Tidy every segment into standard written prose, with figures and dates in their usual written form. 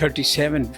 37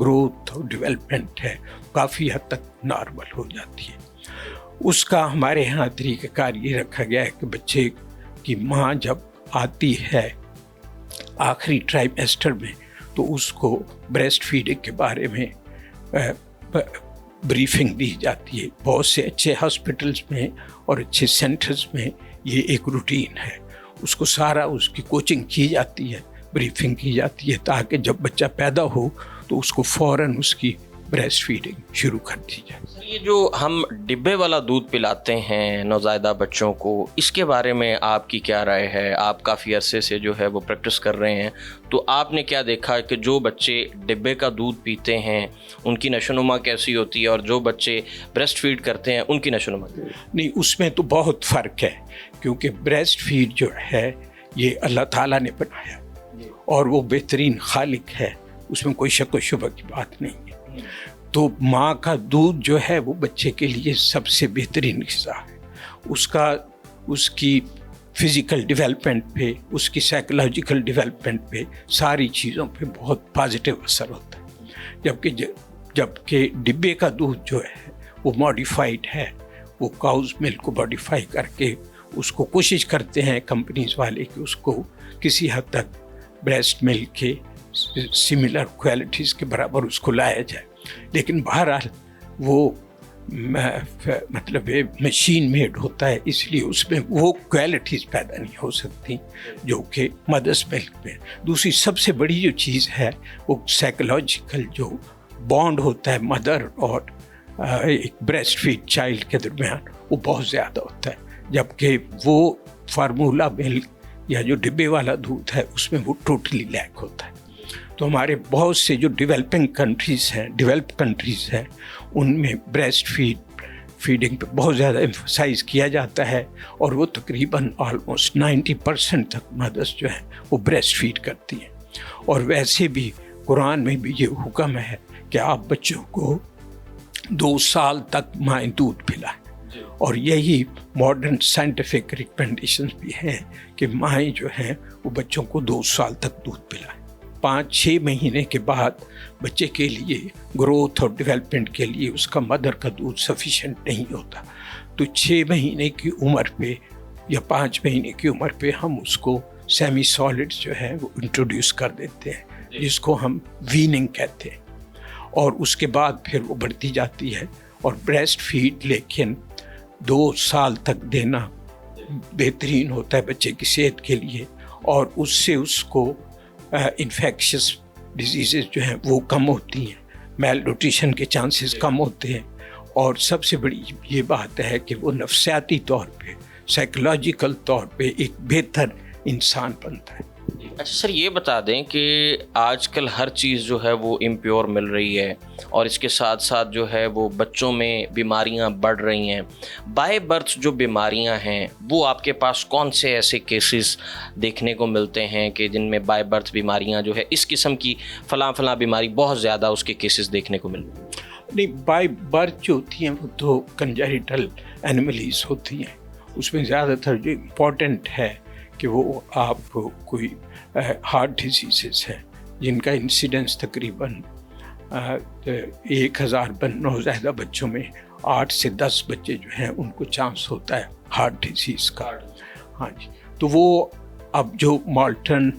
growth اور development ہے کافی حد تک نارمل ہو جاتی ہے. اس کا ہمارے یہاں طریقہ کار یہ رکھا گیا ہے کہ بچے کی ماں جب آتی ہے آخری ٹرائمیسٹر میں تو اس کو بریسٹ فیڈنگ کے بارے میں بریفنگ دی جاتی ہے. بہت سے اچھے ہاسپٹلس میں اور اچھے سینٹرز میں یہ ایک روٹین ہے. اس کو سارا اس کی کوچنگ کی جاتی ہے, بریفنگ کی جاتی ہے, تاکہ جب بچہ پیدا ہو تو اس کو فوراً اس کی بریسٹ فیڈنگ شروع کر دی جائے. یہ جو ہم ڈبے والا دودھ پلاتے ہیں نوزائیدہ بچوں کو, اس کے بارے میں آپ کی کیا رائے ہے؟ آپ کافی عرصے سے جو ہے وہ پریکٹس کر رہے ہیں, تو آپ نے کیا دیکھا کہ جو بچے ڈبے کا دودھ پیتے ہیں ان کی نشو و نما کیسی ہوتی ہے اور جو بچے بریسٹ فیڈ کرتے ہیں ان کی نشو و نما؟ نہیں, اس میں تو بہت فرق ہے, کیونکہ بریسٹ فیڈ جو ہے یہ اللہ تعالیٰ نے بنایا اور وہ بہترین خالق ہے, اس میں کوئی شک و شبہ کی بات نہیں ہے. تو ماں کا دودھ جو ہے وہ بچے کے لیے سب سے بہترین غذا ہے. اس کی فزیکل ڈیولپمنٹ پہ, اس کی سائیکولوجیکل ڈیولپمنٹ پہ, ساری چیزوں پہ بہت پازیٹیو اثر ہوتا ہے. جبکہ ڈبے کا دودھ جو ہے وہ ماڈیفائڈ ہے, وہ کاؤز ملک کو ماڈیفائی کر کے اس کو کوشش کرتے ہیں کمپنیز والے کہ اس کو کسی حد تک بریسٹ ملک کے سملر کوالٹیز کے برابر اس کو لایا جائے. لیکن بہرحال وہ مطلب مشین میڈ ہوتا ہے, اس لیے اس میں وہ کوالٹیز پیدا نہیں ہو سکتی جو کہ مدرس ملک میں. دوسری سب سے بڑی جو چیز ہے وہ سائیکولوجیکل جو بانڈ ہوتا ہے مدر اور ایک بریسٹ فیڈ چائلڈ کے درمیان, وہ بہت زیادہ ہوتا ہے. جبکہ وہ فارمولا ملک یا جو ڈبے والا دودھ ہے اس میں وہ ٹوٹلی لیک ہوتا ہے. تو ہمارے بہت سے جو ڈیولپ کنٹریز ہیں ان میں بریسٹ فیڈنگ پہ بہت زیادہ ایمفسائز کیا جاتا ہے, اور وہ تقریباً آلموسٹ 90% تک مدرس جو ہیں وہ بریسٹ فیڈ کرتی ہیں. اور ویسے بھی قرآن میں بھی یہ حکم ہے کہ آپ بچوں کو 2 سال تک مائیں دودھ پلائیں, اور یہی ماڈرن سائنٹیفک ریکمنڈیشنز بھی ہیں کہ مائیں جو ہیں وہ بچوں کو 2 سال تک دودھ پلائیں. 5-6 مہینے کے بعد بچے کے لیے گروتھ اور ڈیولپمنٹ کے لیے اس کا مدر کا دودھ سفیشینٹ نہیں ہوتا. تو 6 مہینے کی عمر پہ یا 5 مہینے کی عمر پہ ہم اس کو سیمی سالڈ جو ہے وہ انٹروڈیوس کر دیتے ہیں, جس کو ہم ویننگ کہتے ہیں, اور اس کے بعد پھر وہ بڑھتی جاتی ہے. اور بریسٹ فیڈ لیکن 2 سال تک دینا بہترین ہوتا ہے بچے کی صحت کے لیے, اور اس سے اس کو انفیکشس ڈیزیزز جو ہیں وہ کم ہوتی ہیں, میل نیوٹریشن کے چانسز کم ہوتے ہیں, اور سب سے بڑی یہ بات ہے کہ وہ نفسیاتی طور پہ, سائیکولوجیکل طور پہ ایک بہتر انسان بنتا ہے. اچھا سر, یہ بتا دیں کہ آج کل ہر چیز جو ہے وہ امپیور مل رہی ہے, اور اس کے ساتھ ساتھ جو ہے وہ بچوں میں بیماریاں بڑھ رہی ہیں. بائی برتھ جو بیماریاں ہیں وہ آپ کے پاس کون سے ایسے کیسز دیکھنے کو ملتے ہیں کہ جن میں بائی برتھ بیماریاں جو ہے اس قسم کی فلاں بیماری بہت زیادہ اس کے کیسز دیکھنے کو ملتے ہیں؟ نہیں, بائی برتھ جو ہوتی ہیں وہ تو کنجنٹل اینوملیز ہوتی ہیں. اس میں زیادہ تر جو امپورٹنٹ ہے کہ وہ آپ کوئی ہارٹ ڈیزیزز ہیں جن کا انسیڈنس تقریباً 1000 نوزائیدہ بچوں میں 8 سے 10 بچے جو ہیں ان کو چانس ہوتا ہے ہارٹ ڈیزیز کا. ہاں جی, تو وہ اب جو مالٹن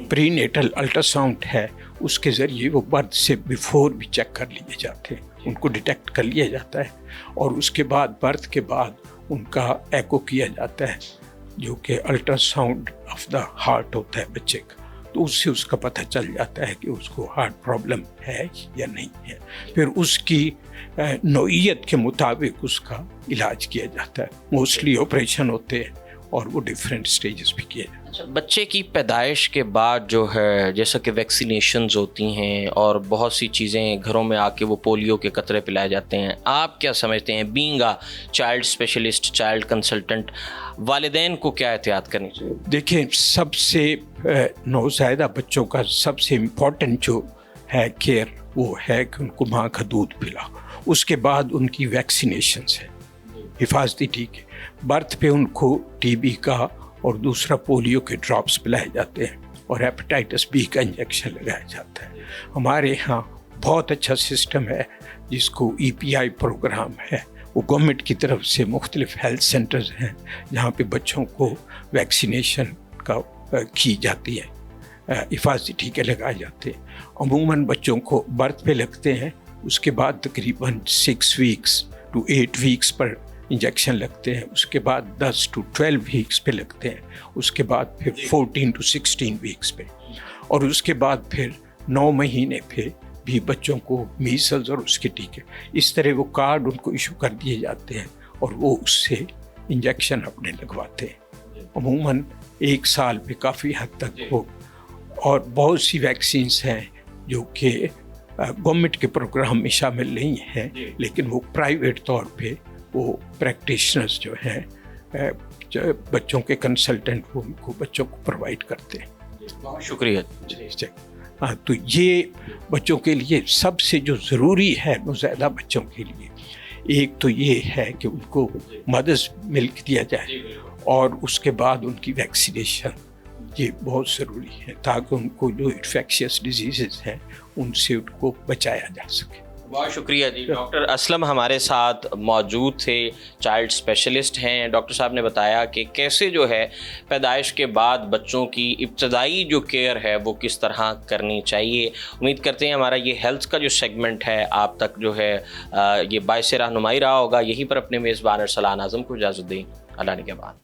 پری نیٹل الٹرا ساؤنڈ ہے اس کے ذریعے وہ برتھ سے بیفور بھی چیک کر لیے جاتے ہیں, ان کو ڈیٹیکٹ کر لیا جاتا ہے, اور اس کے بعد برتھ کے بعد ان کا ایکو کیا جاتا ہے جو کہ ultra sound of the heart ہوتا ہے بچے کا. تو اس سے اس کا پتہ چل جاتا ہے کہ اس کو ہارٹ پرابلم ہے یا نہیں ہے. پھر اس کی نوعیت کے مطابق اس کا علاج کیا جاتا ہے. موسٹلی آپریشن ہوتے ہیں اور وہ ڈفرینٹ سٹیجز بھی کیے جاتے ہیں. بچے کی پیدائش کے بعد جو ہے جیسا کہ ویکسینیشنز ہوتی ہیں اور بہت سی چیزیں گھروں میں آ کے وہ پولیو کے قطرے پلائے جاتے ہیں, آپ کیا سمجھتے ہیں being a child specialist, child consultant, والدین کو کیا احتیاط کرنی چاہیے؟ دیکھیں, سب سے نوزائیدہ بچوں کا سب سے امپورٹنٹ جو ہے کیئر وہ ہے کہ ان کو ماں کا دودھ پلاؤ. اس کے بعد ان کی ویکسینیشنز ہے حفاظتی ٹیکے. برتھ پہ ان کو ٹی بی کا اور دوسرا پولیو کے ڈراپس پلائے جاتے ہیں, اور ہیپاٹائٹس بی کا انجیکشن لگایا جاتا ہے. ہمارے یہاں بہت اچھا سسٹم ہے جس کو EPI پروگرام ہے. وہ گورنمنٹ کی طرف سے مختلف ہیلتھ سینٹرز ہیں جہاں پہ بچوں کو ویکسینیشن کا کی جاتی ہے, حفاظتی ٹیکے لگائے جاتے ہیں. عموماً بچوں کو برتھ پہ لگتے ہیں, اس کے بعد تقریباً 6 weeks to 8 weeks per injection لگتے ہیں, اس کے بعد 10 to 12 weeks پہ لگتے ہیں, اس کے بعد پھر 14 to 16 weeks پہ, اور اس کے بعد پھر 9 مہینے پہ بھی بچوں کو میسلز اور اس کے ٹیکے. اس طرح وہ کارڈ ان کو ایشو کر دیے جاتے ہیں اور وہ اس سے انجیکشن اپنے لگواتے ہیں. عموماً 1 سال پہ کافی حد تک وہ, اور بہت سی ویکسینس ہیں جو کہ گورنمنٹ کے پروگرام میں شامل نہیں ہیں, لیکن وہ پرائیویٹ طور پہ وہ پریکٹیشنرز جو ہیں بچوں کے کنسلٹنٹ وہ ان کو بچوں کو پرووائڈ کرتے ہیں. بہت شکریہ. تو یہ بچوں کے لیے سب سے جو ضروری ہے نوزائیدہ بچوں کے لیے, ایک تو یہ ہے کہ ان کو مدرز ملک دیا جائے, اور اس کے بعد ان کی ویکسینیشن یہ بہت ضروری ہے تاکہ ان کو جو انفیکشیس ڈیزیزز ہیں ان سے ان کو بچایا جا سکے. بہت شکریہ جی. ڈاکٹر اسلم ہمارے ساتھ موجود تھے, چائلڈ اسپیشلسٹ ہیں. ڈاکٹر صاحب نے بتایا کہ کیسے جو ہے پیدائش کے بعد بچوں کی ابتدائی جو کیئر ہے وہ کس طرح کرنی چاہیے. امید کرتے ہیں ہمارا یہ ہیلتھ کا جو سیگمنٹ ہے آپ تک جو ہے یہ باعث رہنمائی رہا ہوگا. یہیں پر اپنے میزبان ارسلان اعظم کو اجازت دیں. اللہ نگہبان.